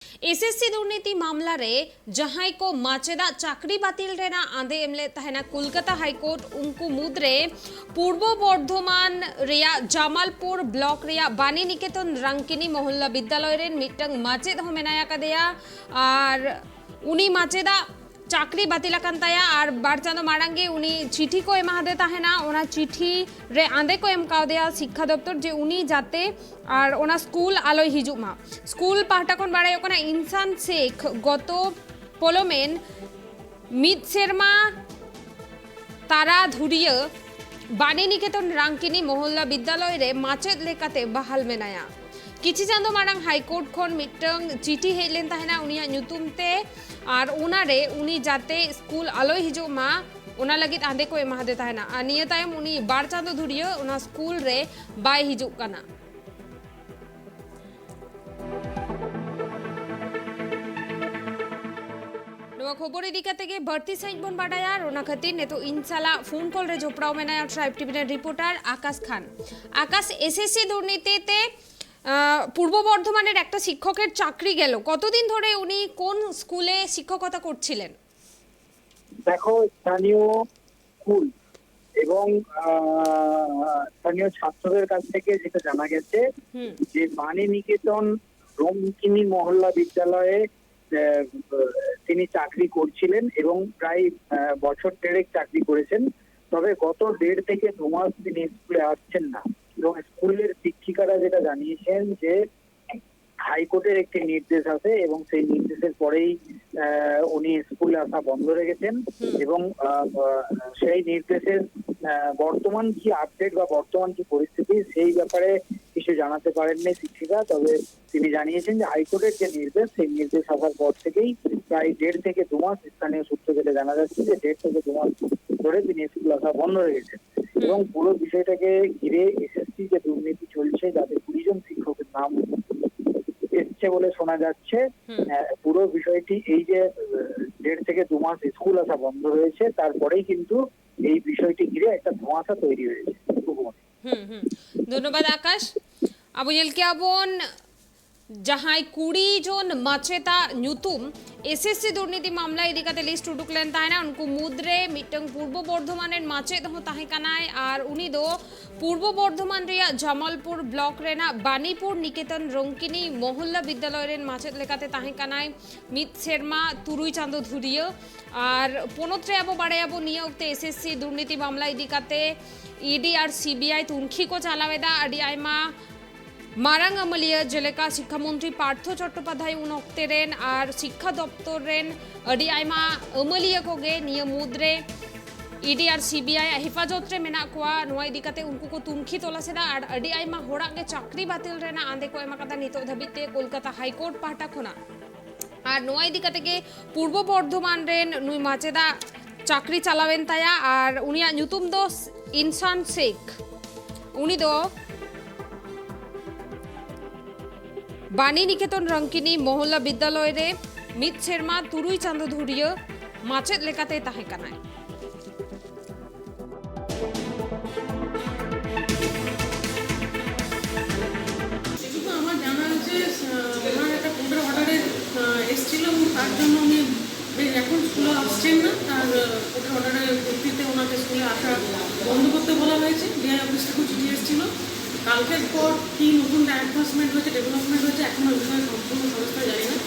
SSC दुर्नीति मामला रे जहां को माचेदा चाकरी बातिल रेना आंदे एमले तहना कोलकाता हाईकोर्ट उनको मुद्रे पूर्व बर्धमान रेया जामालपुर ब्लॉक रेया बानी निकेतन रंकिनी मोहल्ला विद्यालय रेन मिटंग माचेद हो मेनाया कदेया और उनी माचेदा चाकरी बातिलाकान ताया और बार चांदो मारांगे उनी चिठी को एमा देता है ना ओना चिठी रे आंदे को एम काव देया शिक्षा दप्तर जे उनी जाते और ओना स्कूल आलोय हिजुमा स्कूल पाहटा कोन बाड़ाय ओकना इंसान शेख गत पोलोमेन मिद सेरमा तारा धुरिया बानी निकेतन रांकिनी मोहल्ला विद्यालय रे माचेद लेकाते बहाल मेनाया किछि चांदो मारांग हाईकोर्ट खन मिटंग चिठी हेलेन ताहेना उनिया ᱧᱩᱛᱩᱢ और उनारे उनी जाते स्कूल आलोय हिजुमा उना लगित आंदे को एमा दे ताहेना आ निया तायम उनी बार चांदो धुरिया उना स्कूल रे बाय हिजुक काना नवा खबर इदिका तेगे भर्ती सहित बन बाडाया रोना खातिर ने तो इनशाला फोन कॉल रे जोपड़ाव मेना ट्राइब टीवी रिपोर्टर आकाश खान आकाश एसएससी दुर्नीतिते পূর্ব বর্ধমানের একটা শিক্ষকের চাকরি গেল কতদিন ধরে উনি কোন স্কুলে শিক্ষকতা করছিলেন দেখো স্থানীয় স্কুল এবং স্থানীয় ছাত্রদের কাছ থেকে যেটা জানা গেছে যে বাণী নিকেতন রঙ্কিনী মহল্লা বিদ্যালয়ে তিনি চাকরি করছিলেন এবং প্রায় বছর দেড়েক চাকরি করেছেন তবে গত 1.5 থেকে 2 মাস তিনি স্কুলে আসছেন না এবং স্কুলের শিক্ষিকারা যেটা জানিয়েছেন যে হাইকোর্টের একটি নির্দেশ আছে এবং সেই নির্দেশের পরেই উনি স্কুলে আসা বন্ধ রেখেছেন এবং সেই নির্দেশের বর্তমান কি আপডেট বা বর্তমান কি পরিস্থিতি সেই ব্যাপারে কিছু জানাতে পারেননি শিক্ষিকা তবে তিনি জানিয়েছেন যে হাইকোর্টের যে নির্দেশ সেই নির্দেশ আসার পর থেকেই প্রায় 1.5 থেকে 2 মাস স্থানীয় সূত্র থেকে জানা যাচ্ছে যে 1.5 থেকে 2 মাস ধরে তিনি স্কুল আসা বন্ধ রেখেছেন এবং পুরো বিষয়টাকে ঘিরে এসএসসি যে দুর্নীতি চলছে যাতে 20 জন শিক্ষকের নাম এসছে বলে শোনা যাচ্ছে পুরো বিষয়টি এই যে 1.5 থেকে 2 মাস স্কুল আসা বন্ধ রয়েছে তারপরেই কিন্তু এই বিষয়টি ঘিরে একটা ধোঁয়াশা তৈরি হয়েছে ধন্যবাদ আকাশ আবুল কিয়াবন जहां 20 जन माचेता ᱧᱩᱛᱩᱢ एसएससी दुर्नीति मामला इदिकाते लिस्ट उडुकलेन ताहेना उनको मुद्रे मिटंग पूर्व बर्धमानेर माचेद हो ताहे कानाय और उनी दो पूर्व बर्धमान रेया जामालपुर ब्लॉक रेना बानीपुर निकेतन रंकिनी मोहल्ला विद्यालय रेन माचेद लेकाते ताहे कानाय मित सेरमा तुरुई चांदो धुरिया और 15 आबो बाड़ायाबो निया उक्ते एसएससी दुर्नीति मामला इदिकाते ईडी और सीबीआई तुनखी को चालावेदा अडी आयमा मारांग अमलिया जेलेका शिक्षामंत्री पार्थ चट्टोपाध्याय उन अक्तेरेन और शिक्षा दप्तर रेन अडी आयमा अमलिया कोगे निया मुद्रे ईडी और सीबीआई हिफाजत रे मेना कोआ नोआ इदिकाते उनको को तुनखी तोलासेदा और अडी आयमा होड़ा के चाकरी बातिल रेना आंदे को एमा कदा नितो धबिते कोलकाता हाईकोर्ट पाहटा खोना और नोआ इदिकाते के पूर्व बर्धमान रेन नुई माचेदा चाकरी चालावेन ताया और उनिया ᱧᱩᱛᱩᱢ दो इंसान शेख उनी दो बानी निकेतन रंकिनी मोहल्ला विद्यालय रे मित सेरमा तुरुई चांदो धुरिया माचेद लेकाते ताहे कानाय যেটুকু আমার জানা আছে ওনার একটা কোর্টের অর্ডারে এসেছিল এবং তার জন্য উনি এখন স্কুলে আসছেন না তার কোর্টের অর্ডারের ভিত্তিতে ওনাকে স্কুলে আসা বন্ধ করতে বলা হয়েছে ডিআই অফিস থেকে চিঠি এসেছিল কালকের পর কি নতুন অ্যাডভান্সমেন্ট হয়েছে ডেভেলপমেন্ট হয়েছে এখন ওই বিষয়ে সম্পূর্ণ সমস্যা জানি না